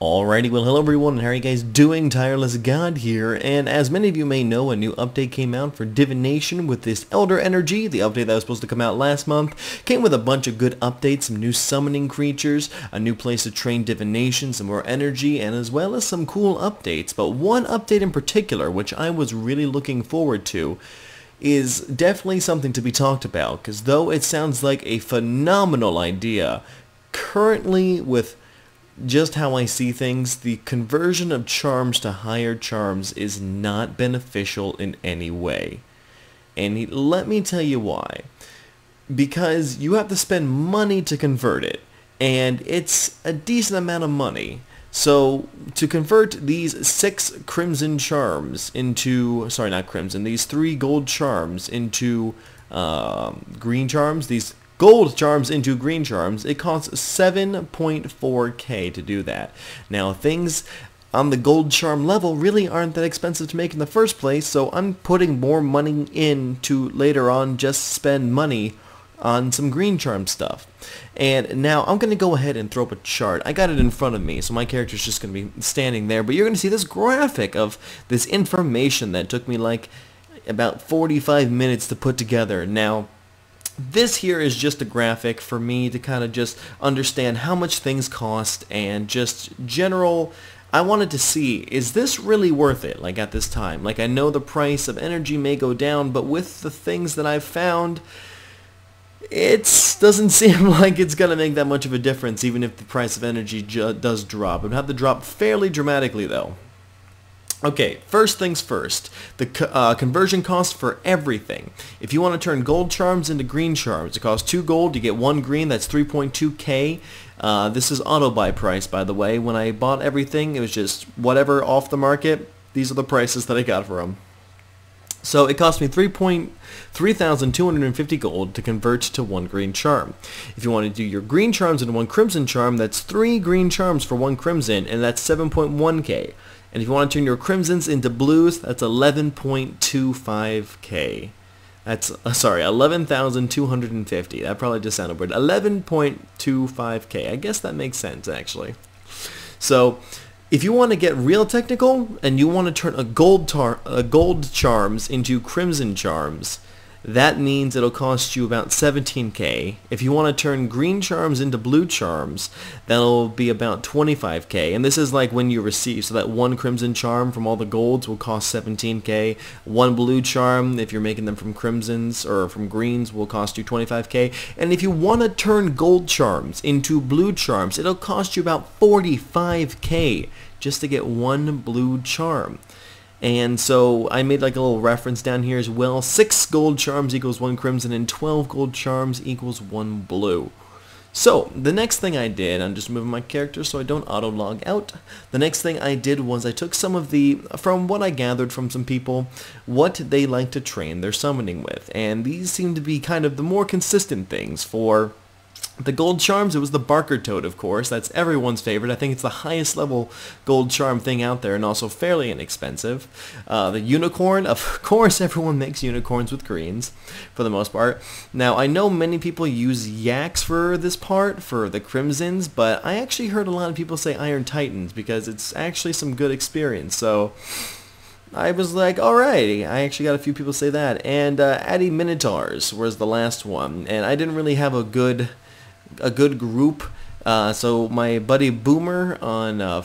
Alrighty, well hello everyone, and how are you guys doing? Tireless God here, and as many of you may know, a new update came out for Divination with this Elder Energy. The update that was supposed to come out last month came with a bunch of good updates, some new summoning creatures, a new place to train Divination, some more energy, and as well as some cool updates. But one update in particular, which I was really looking forward to, is definitely something to be talked about, because though it sounds like a phenomenal idea, currently with just how I see things, the conversion of charms to higher charms is not beneficial in any way. And let me tell you why. Because you have to spend money to convert it, and it's a decent amount of money. So to convert these 6 crimson charms into, sorry, not crimson, these 3 gold charms into green charms, these gold charms into green charms, it costs 7.4k to do that. Now things on the gold charm level really aren't that expensive to make in the first place, so I'm putting more money in to later on just spend money on some green charm stuff. And now I'm going to go ahead and throw up a chart. I got it in front of me, so my character's just going to be standing there, but you're going to see this graphic of this information that took me like about 45 minutes to put together. Now this here is just a graphic for me to kind of just understand how much things cost and just general. I wanted to see, is this really worth it, like at this time? Like, I know the price of energy may go down, but with the things that I've found, it doesn't seem like it's going to make that much of a difference, even if the price of energy does drop. It would have to drop fairly dramatically though. Okay, first things first, the conversion cost for everything. If you want to turn gold charms into green charms, it costs 2 gold, you get 1 green, that's 3.2k. This is auto buy price, by the way. When I bought everything, it was just whatever off the market. These are the prices that I got for them. So it cost me 3,250 gold to convert to 1 green charm. If you want to do your green charms into 1 crimson charm, that's 3 green charms for 1 crimson, and that's 7.1k. And if you want to turn your crimsons into blues, that's 11.25k. That's, sorry, 11,250. That probably just sounded weird. 11.25k. I guess that makes sense, actually. So if you want to get real technical and you want to turn a gold charms into crimson charms, that means it'll cost you about 17k. If you want to turn green charms into blue charms, that'll be about 25k. And this is like when you receive, so that 1 crimson charm from all the golds will cost 17k. 1 blue charm, if you're making them from crimsons or from greens, will cost you 25k. And if you want to turn gold charms into blue charms, it'll cost you about 45k just to get 1 blue charm. And so I made like a little reference down here as well. 6 gold charms equals 1 crimson, and 12 gold charms equals 1 blue. So the next thing I did, I'm just moving my character so I don't auto log out. The next thing I did was I took some of the, from what I gathered from some people, what they like to train their summoning with. And these seem to be kind of the more consistent things. For the gold charms, it was the Barker Toad, of course. That's everyone's favorite. I think it's the highest level gold charm thing out there, and also fairly inexpensive. The unicorn, of course, everyone makes unicorns with greens, for the most part. Now, I know many people use yaks for this part, for the crimsons, but I actually heard a lot of people say iron titans, because it's actually some good experience, so I was like, alright, I actually got a few people say that. And Addy Minotaurs was the last one, and I didn't really have a good group, so my buddy Boomer on on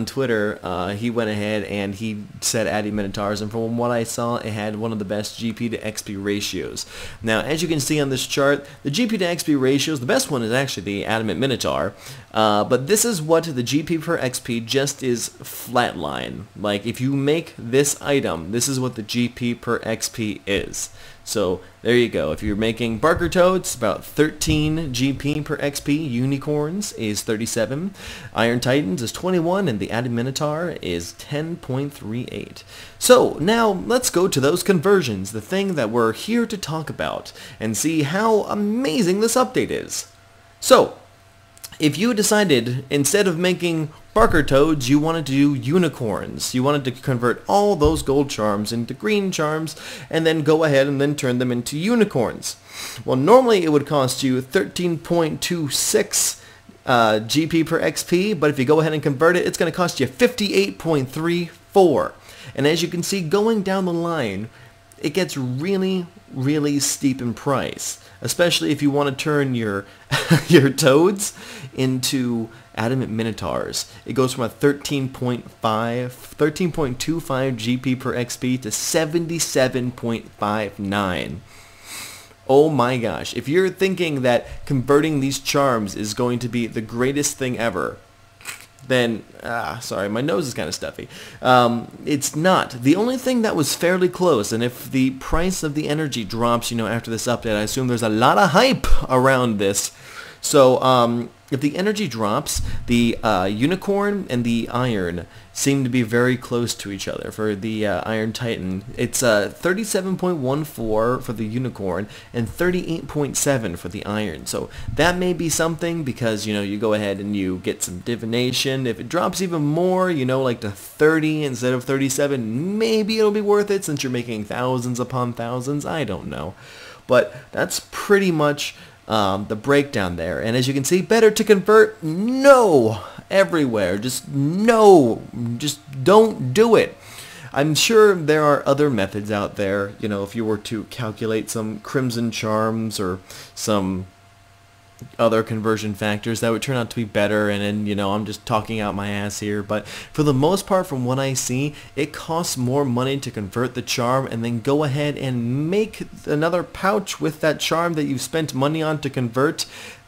Twitter, he went ahead and he said Addy Minotaurs, and from what I saw, it had one of the best GP to XP ratios. Now, as you can see on this chart, the GP to XP ratios, the best one is actually the Adamant Minotaur, but this is what the GP per XP just is flatline. Like, if you make this item, this is what the GP per XP is. So there you go. If you're making Barker Toads, about 13 GP per XP. Unicorns is 37. Iron Titans is 21, and the Addy Minotaur is 10.38. So now let's go to those conversions, the thing that we're here to talk about, and see how amazing this update is. So if you decided, instead of making Barker Toads, you wanted to do unicorns. You wanted to convert all those gold charms into green charms, and then go ahead and then turn them into unicorns. Well, normally it would cost you 13.26 GP per XP, but if you go ahead and convert it, it's going to cost you 58.34. And as you can see, going down the line, it gets really, really steep in price, especially if you want to turn your your toads into adamant minotaurs. It goes from a 13.25 GP per XP to 77.59. Oh my gosh, if you're thinking that converting these charms is going to be the greatest thing ever, then, sorry, my nose is kind of stuffy. It's not. The only thing that was fairly close, and if the price of the energy drops, after this update, I assume there's a lot of hype around this. So, if the energy drops, the unicorn and the iron seem to be very close to each other. For the Iron Titan, it's 37.14 for the unicorn and 38.7 for the iron. So that may be something because, you go ahead and you get some divination. If it drops even more, like to 30 instead of 37, maybe it'll be worth it since you're making thousands upon thousands. I don't know. But that's pretty much the breakdown there. And as you can see, better to convert? No! Everywhere. Just no. Just don't do it. I'm sure there are other methods out there, if you were to calculate some crimson charms or some other conversion factors that would turn out to be better, and then, I'm just talking out my ass here, but for the most part, from what I see, it costs more money to convert the charm and then go ahead and make another pouch with that charm that you've spent money on to convert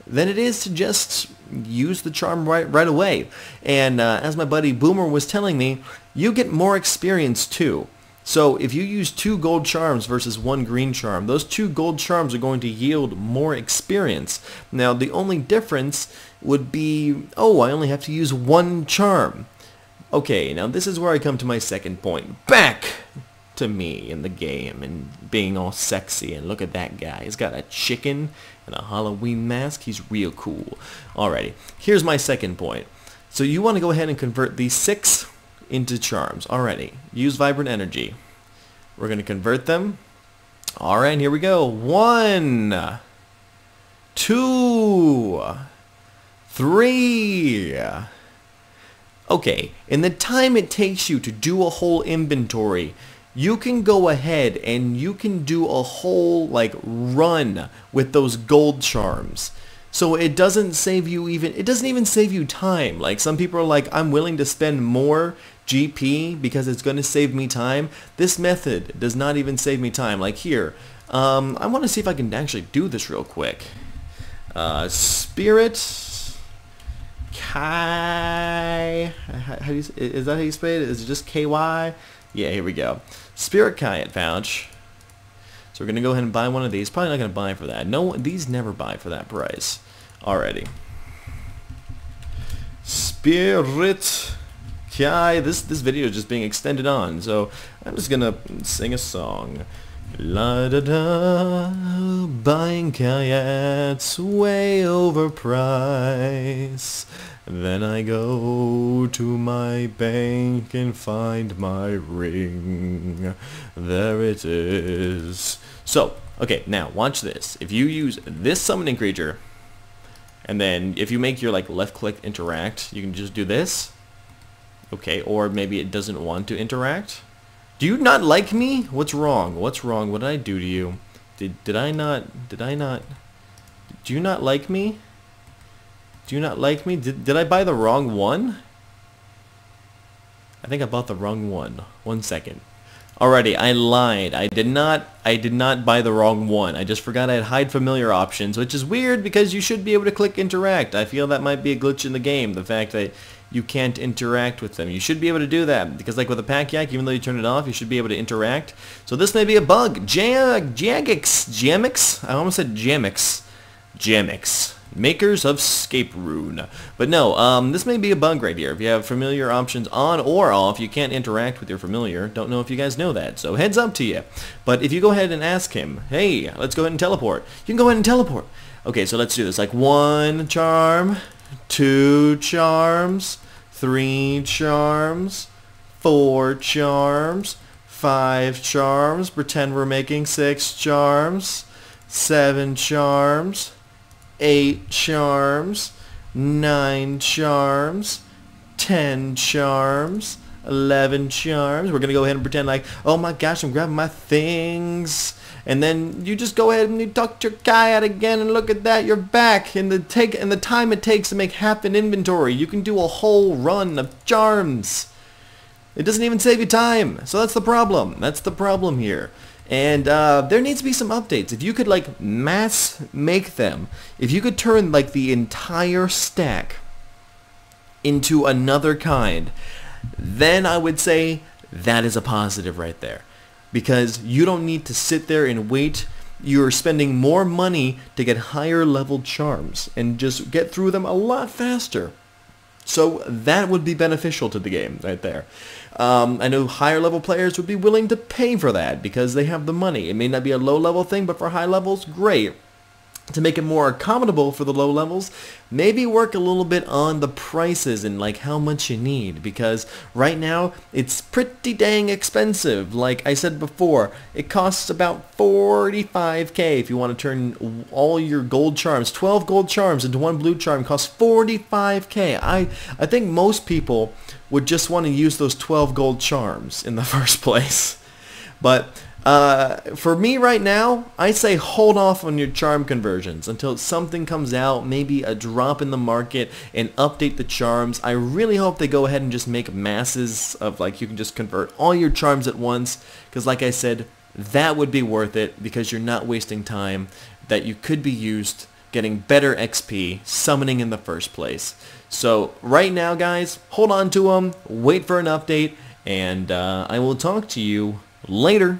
than it is to just use the charm right away. And as my buddy Boomer was telling me, you get more experience too. So if you use 2 gold charms versus 1 green charm, those 2 gold charms are going to yield more experience. Now the only difference would be, I only have to use 1 charm. Okay, now this is where I come to my second point. Back to me in the game and being all sexy, and look at that guy. He's got a chicken and a Halloween mask. He's real cool. Alrighty, here's my second point. So you want to go ahead and convert these 6 into charms. Alrighty, use vibrant energy. We're going to convert them. Alright, here we go. 1, 2, 3. Okay, in the time it takes you to do a whole inventory, you can go ahead and you can do a whole run with those gold charms. So it doesn't save you it doesn't even save you time. Like some people are like, I'm willing to spend more GP because it's going to save me time. This method does not even save me time. Like here, I want to see if I can actually do this real quick. Spirit Kai. Is that how you say it? Is it just KY? Yeah, here we go. Spirit Kayat pouch. So we're going to go ahead and buy one of these. Probably not going to buy for that. No, these never buy for that price. Alrighty. Spirit Kai. This video is just being extended on, so I'm just going to sing a song. La da da, buying Kayats way overpriced. Then I go to my bank and find my ring. There it is. So, okay, now watch this. If you use this summoning creature, and then if you make your left click interact, you can just do this. Okay, or maybe it doesn't want to interact. Do you not like me? What's wrong? What's wrong? What did I do to you? Did I not? Do you not like me? Do you not like me? Did I buy the wrong one? I think I bought the wrong one. 1 second. Alrighty, I lied. I did not buy the wrong one. I just forgot I had hide familiar options, which is weird because you should be able to click interact. I feel that might be a glitch in the game, the fact that you can't interact with them. You should be able to do that because with a pack yak, even though you turn it off, you should be able to interact. So this may be a bug. Jamix? I almost said Jamix. Jamix. Makers of Scape Rune. But no, this may be a bug right here. If you have familiar options on or off, you can't interact with your familiar. Don't know if you guys know that, so heads up to you. But if you go ahead and ask him, hey, let's go ahead and teleport. You can go ahead and teleport. Okay, so let's do this. 1 charm, 2 charms, 3 charms, 4 charms, 5 charms. Pretend we're making 6 charms, 7 charms, 8 charms, 9 charms, 10 charms, 11 charms. We're going to go ahead and pretend like, oh my gosh, I'm grabbing my things. And then you just go ahead and you duck your guy out again, and look at that, you're back. And the time it takes to make half an inventory, you can do a whole run of charms. It doesn't even save you time. So that's the problem. That's the problem here. And there needs to be some updates. If you could like mass make them, if you could turn like the entire stack into another kind, then I would say that is a positive right there. Because you don't need to sit there and wait. You're spending more money to get higher level charms and just get through them a lot faster. So that would be beneficial to the game right there. I know higher level players would be willing to pay for that because they have the money. It may not be a low level thing, but for high levels, great. To make it more accommodable for the low levels, maybe work a little bit on the prices and like how much you need, because right now it's pretty dang expensive. Like I said before, it costs about 45k if you want to turn all your gold charms, 12 gold charms into one blue charm costs 45k. I think most people would just want to use those 12 gold charms in the first place. But for me right now, I say hold off on your charm conversions until something comes out, maybe a drop in the market, and update the charms. I really hope they go ahead and just make masses of, like, you can just convert all your charms at once, because like I said, that would be worth it, because you're not wasting time that you could be used getting better XP summoning in the first place. So right now, guys, hold on to them, wait for an update, and I will talk to you later.